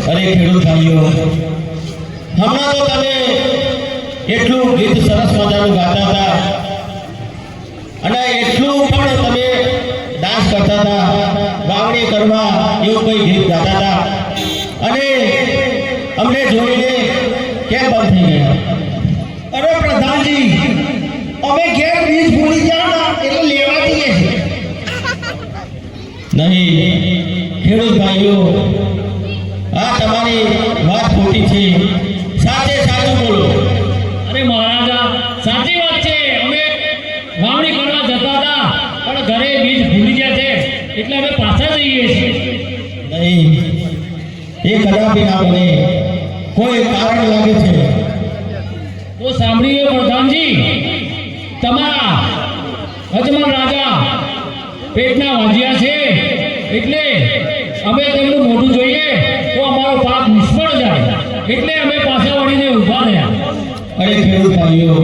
અરે ખેડૂત ભાઈઓ, હમણાં તો તમે એટલું ગીત સરસ મજાનું ગાતા હતા અને એટલું પણ તમે ડાન્સ કરતા હતા, વાવણી કરવા એવું કોઈ ગીત ગાતા હતા અને અમને જોઈને કેમ બંધ થઈ ગયા? અરે પ્રધાનજી, અમે ઘેર બીજ ભૂલી ગયા એટલે લેવા દઈએ છીએ. નહીં ખેડૂત ભાઈઓ, આ તમારી વાત ખોટી છે. સાચે સાચું બોલો. અરે મહારાજા, સાચી વાત છે. અમે વાવણી કરવા જતા હતા પણ ઘરે બીજ ભૂલી ગયા છે એટલે અમે પાછા જઈએ છીએ. નહીં, એ કદાપી ના બને. કોઈ કારણ લાગે છે. તો સાંભળીએ પ્રધાનજી, તમારા અજમલ રાજા પેટના વાજ્યા છે એટલે અમે તેમનું મોઢું જોઈએ તો અમારો પાક નિષ્ફળ જાય એટલે અમે પાછા વળીને ઊભા રહ્યા. અરે ખેડૂત ભાઈઓ,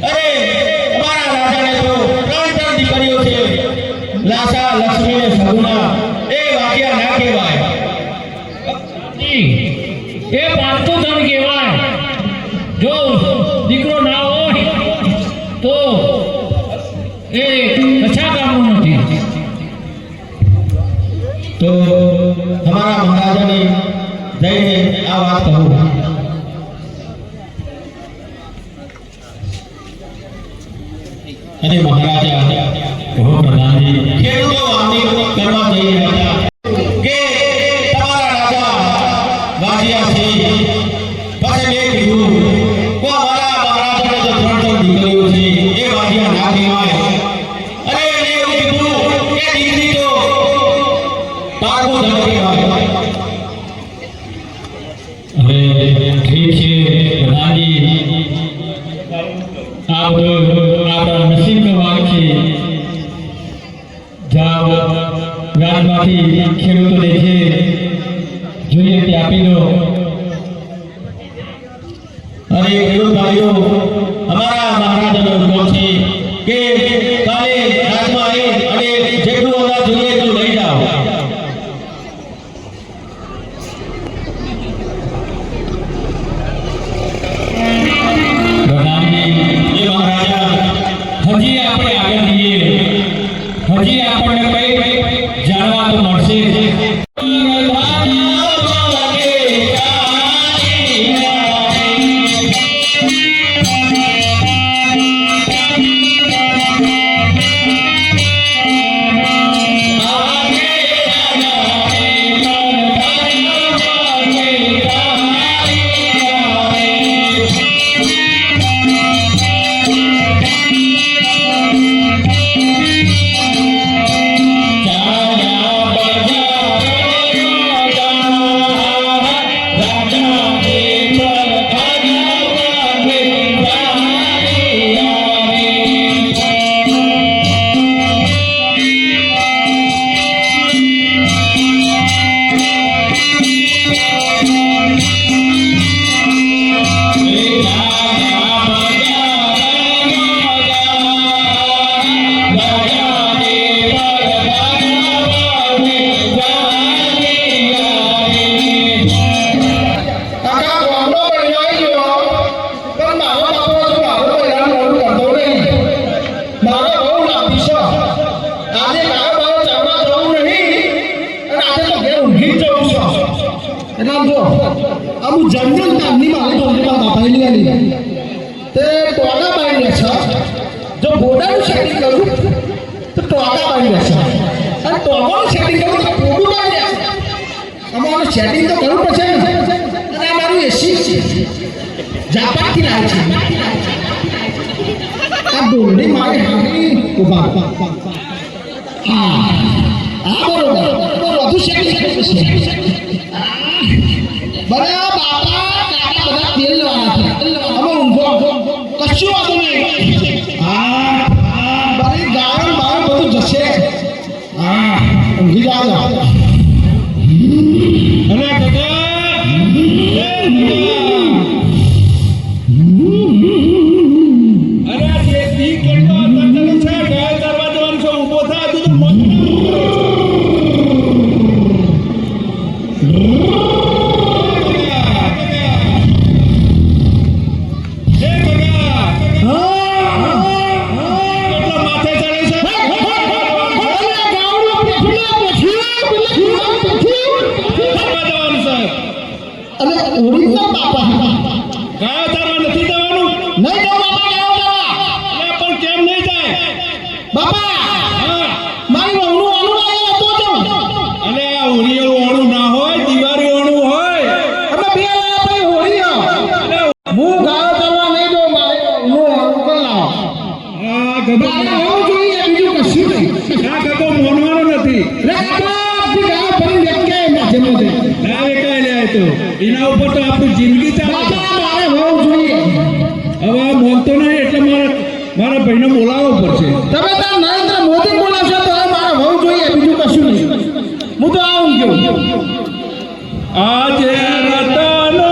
અરે અમારા રાજાને તો ત્રણ દીકરીઓ છે. લાસા, લક્ષ્મી ને સગુણા. એ વાગ્યા ના કહેવાય. એ પાલતુ ધન કહેવાય. જો દીકરો ના હોય તો એ કશા કામનું નથી. તો हमारा महाराजा ने जैसे आ बात कहूँ अरे महाराजा कहो प्रधान जी खेडूतो वावणी करवा जई રહ્યા કે તમારા રાજા વાજિયા છે. પછી મેં કીધું કો અમારા મહારાજાને તો ત્રણ દીકરીઓ છે એ વાજિયા ના કહેવાય. અરે મેં એવું કીધું કે દીકરી તો પાકું ધન કહેવાય. હવે ઠીક છે પ્રધાનજી, આ બધું આપણા નસીબનો વાંક છે. જાઓ વ્યાજમાંથી ખેડૂતોને જે જોઈએ તે આપી દો. અરે ખેડૂત ભાઈઓ, અમારા મહારાજાનો હુકમ છે કે કાલે રાજમાં આવી અને જેટલું અનાજ જોઈએ એટલું લઈ જાઓ. હજી આપણે આગળ જઈએ, હજી આપણને કઈ જાણવા તો મળશે. આજે ગાયો બાયો ચારવા જવું નહીં અને આજે તો ઘેર ઊંઘી જ જવું છે. એટલે આમ જો આમ જંગલ તામની મારે તો બાપાની આલી તે ટોકા બાંધી છે. જો ગોડાનું સેટિંગ કરું તો ટોકા બાંધી છે અને ટોકાનું સેટિંગ કરું તો પોડું બાંધી છે. અમારું સેટિંગ તો કરવું પડશે ને. અને આ મારું એસી છે જાપાનથી લાવે છે. આ ડોલડી મારે હારી ઉભા હા બરોબર બધું સેટિંગ કર્યું છે. બધા બાપા કાકા બધા તેલ લેવાના છે. અમે ઊંઘો કશું વાંધો નહીં. હા બધી ગાળણ બાળ બધું જશે. હા ઊંઘી જાવ. અરે કાકા અરે આ જે દી કેટલો અંતર છે ગાય કરવા જવાનું છે ઊભો થા તું તો મોટ એના ઉપર તો આપણી જિંદગી ચાલે છે. હવે આ બોલતો નહીં એટલે મારા ભાઈને બોલાવવો પડશે. તમે તાર નરેન્દ્ર મોદી બોલાવશો તો મારે હોવું જોઈએ, બીજું કશું નહીં. હું તો આવું ગયો આજે રતનો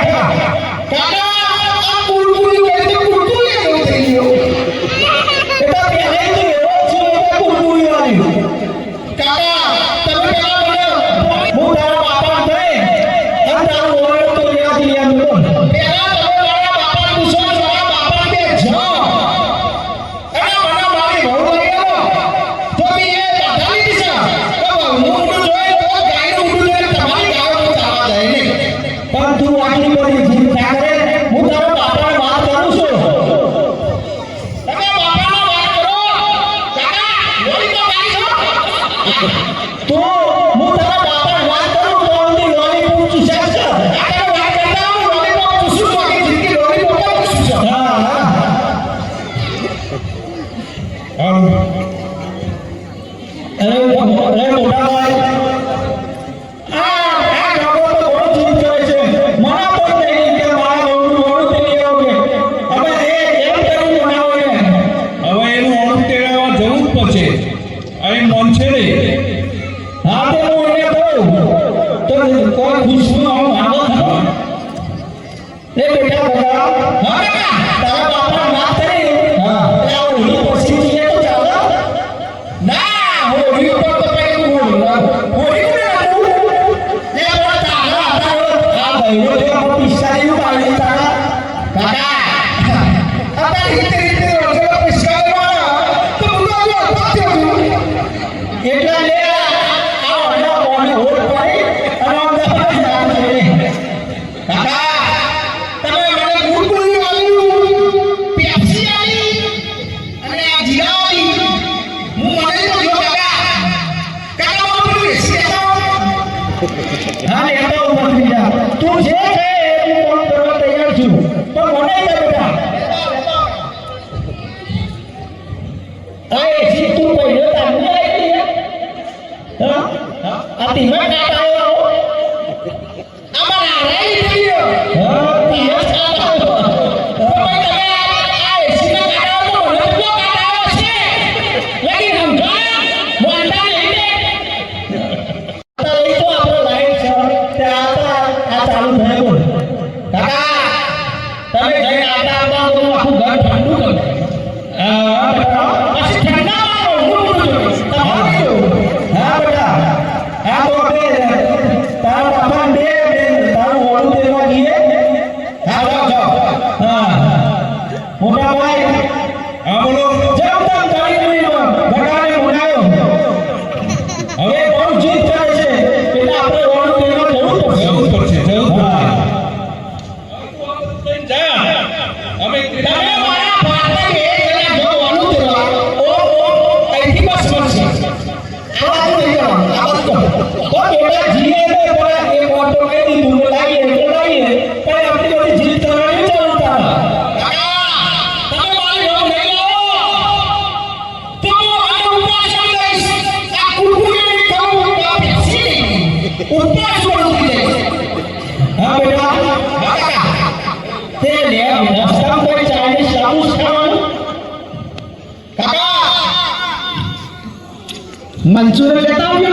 બેઠા. કાકા આ કુરકુરી કરી તો કુરકુરી એવું થઈ ગયું. એટલે પહેલેથી એવો છે એટલે કુરકુરી વાળી. કાકા તમે પેલા મને હું તારા બાપા થઈ અને તારો ઓળખ તો લેવાથી લે આમ તો. પેલા તમે મારા બાપા પૂછો મારા બાપા કે જો અને મને મારી વહુ લઈ આવો તો મેં એ બાધાની દિશા તો વહુનું ઊંડું જોઈ તો ગાયનું ઊંડું જોઈ તમારી ગાયો તો ચાલવા જાય નહીં. પણ તું આટલી બધી જીદ ના કરે. હું તારા બાપાને વાત કરું છું. તમે બાપાનો વાત કરો કાકા લોહી તો ગાય છો. તો હું તારા બાપાને વાત કરું તો અમને લોલીપોપ ચૂસ્યા છે. કાકા વાત કરતા હું લોલીપોપ પૂછું છું આખી જિંદગી લોલીપોપ જ પૂછું છું. હા હા. અરે મોટા ભાઈ આ લોકો તો બહુ જીદ કરે છે. મને તો નહીં કે મારા વહુનું વહુ તેડી આવો કે. હવે એ એમ કરીને બનાવો ને. હવે એનું ઓળખ તેડાવવા જવું જ પડશે. આ એ મન છે ને. હા તે હું એને કહું તો કોઈ ખુશનું આમ ભાગો થયો. એ બેટા બધા હા કાકા તારા બાપાને વાત કરી. હા એટલે આ ઓલી પછી જઈએ તો ચાલે. ના હોળી ઉપર તો પેલું હોળી કોને રાખવું લે બડા તારા આ ગયરો જે આપણો પિસ્તાળી નું પાડી તારા. કાકા આપણે રીતે રીતે રોજે પિસ્કારમાં તો મુલો જો પાછો એટલા લે આ ઓલા કોને હોડ પડી અને અમદાવાદ જાણ છે. કાકા તમે મને કુરકુરી વાળું પેપ્સી આલી અને આ જીરા આલી હું મને તો જો કાકા કાકા મને બેસી દેતો હા લેતો ઉપર થઈ જા. તું જે કહે એ હું કામ કરવા તૈયાર છું. પણ મને કહે બેટા આ એસી તું પહેલો તારું આવી હા આ તીમાં કાટ આવ્યો. અમાર આરાઈ થઈ ગયો હા તીમાં કાટ આવ્યો. તમે આ એસીમાં કાઢાવો તો મને તો કાઢાવો છે લેકિન સમજો મોંડા નહીં તારે તો આપણો લાઈટ છે તે આ ચાલુ થાય બોલ. કાકા તમે જઈને આટા આવતા તો આખું ઘર ઠંડુ કરી દે. હા બેટા પછી ઠંડામાં ઊંડું જોઈએ તમારે હા બેટા હા તો આપણે તારા બાપા બે તારું ઓળું દેવા જઈએ. હા જાઓ હા મોટા ભાઈ હા બોલો. જેમ તેમ કરી બગાડે બોલાયો. હવે બહુ જીદ કરે છે એટલે આપણે ઓળું દેવા જવું પડશે. જવું પડશે. જવું હા પડશે. જા. અમે તમે મારા ભાઈને એ જરા જો ઓલું દેવા ઓ અહીંથી બસ મળશે આ બાજુ લઈ જાઓ. આ બાજુ જાઓ. તો બેટા જીએ તો પેલા એક ઓટો કહી દીધું કે લાવીએ એટલે લાવીએ. પણ આપણી બધી જીદ કરવાની જરૂર તારા. કાકા તમે મારી ઘર નહીં લાવો તો હું આને ઉપવાસ કરી દઈશ આ કુરકુરી ખાવું આ પેપ્સી ઉપવાસ છોડી દઈશ હા બેટા કાકા તે લે રસ્તામાં કોઈ ચાઇનીઝ લાવું ખાવાનું. કાકા મંચુરિયન લેતા આવજો.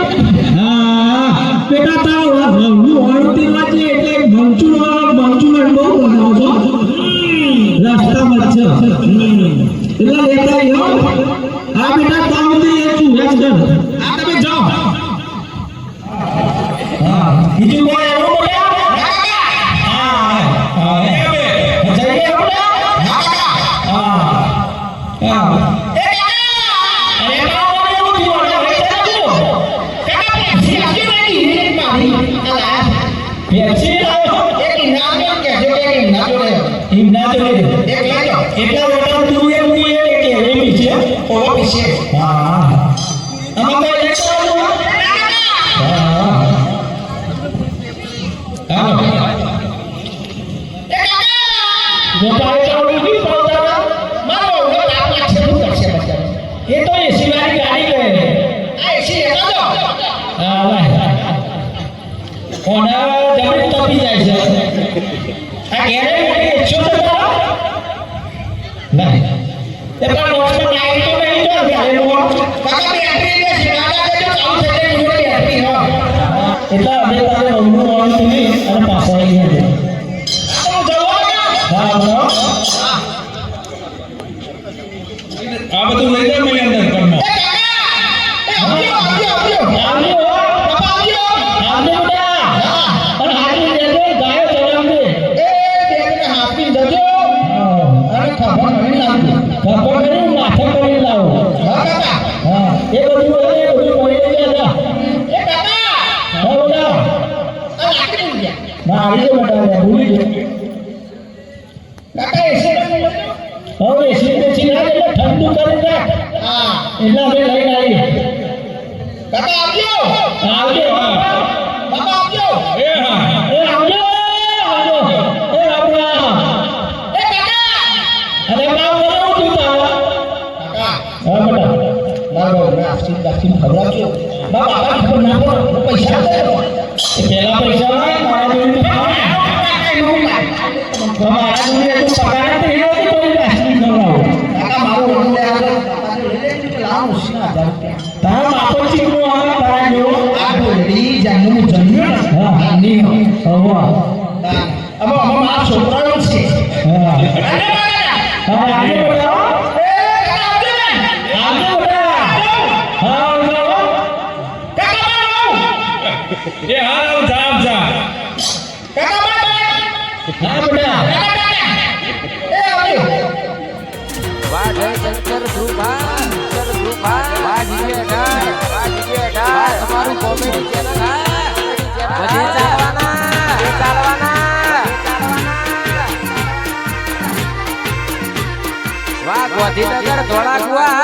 હા બેટા તારો હું ઓળતી વાંચી એટલે મંચુરિયન બહુ બનાવજો. રસ્તામાં છે એટલે લેતા આવ્યો. હા બેટા તાવથી એ છું એક જણ. આ તમે જાઓ. હા બીજું કોઈ એવું બોલ્યા? કાકા હા હા જઈએ આપણે. હા હા એ કાકા અરે બાપા એવું થયું ને હવે ચાલો. કાકા પેપ્સી આપી નહીં મારી અલા પેપ્સી લાવો. એક ઇનામ કહેજો કે ઇનામ જોડે હિમના જોડે એક લઈ જાઓ એટલા મોટા તું એમ કે એવી છે. ઓવો પીછે હા આમાં કોઈ લેતા આવજો. હા હા એ કાકા ગોપાલ ચાવડી બી પાવતા. મારો ઓલો તાપ લાગશે શું કરશે બચ્ચા એ તો એસી વાળી ગાડી કહે. આ એસી લેતા જાઓ હા ભાઈ કોના જમીન તપી જાય છે. આ ઘેરે મોટી 100 ના એ પણ મોસમાં લાઈટ તો નહીં જો ઘેરે કાકા બેટરી ને શિરાડા દેજો ચાલુ થઈ જાય મુજે બેટરી હો એટલે અમે તારે રમવું આવતું નહીં અને પાછળ આવી કાકા એસી હવે એસી બેસી ના એટલે ઠંડુ કરી દે હા એટલે અમે લઈને આવીએ કાકા આવજો આવજો બાબા આવજો એ હા એ આવજો આવજો એ રામરા એ કાકા અરે બાપ બોલો તું તારા કાકા હા બેટા મારો મેં આસ્તીન દાસ્તીન ખવડાવજો બાબા આ ખબર ના પડે પૈસા દે એ પેલા પૈસા લાય મારા જોઈને મારા જોઈને તું પગાર તો એ નથી કોઈ રાશી ખવડાવો કાકા મારો ઓળખ આવે લાવ ઉસના 1000 રૂપિયા તારા બાપો ચીકનો આવે તારા જેવો આ બોલડી જન્મ જન્મ્યો ને હા ની હવા હવે મારા છોકરાઓ છે હા હા આજે બોલાવો એ કાકા આવજો ને આજે બોલાવો હા બોલાવો કાકા બાબા એ હા જા જા કાકા બાબા હા બેટા એ આવજો તમારું કોમેડી ચેનલ બધી ચાલવાના વાહ ગોધીનગર ધોળાકુવા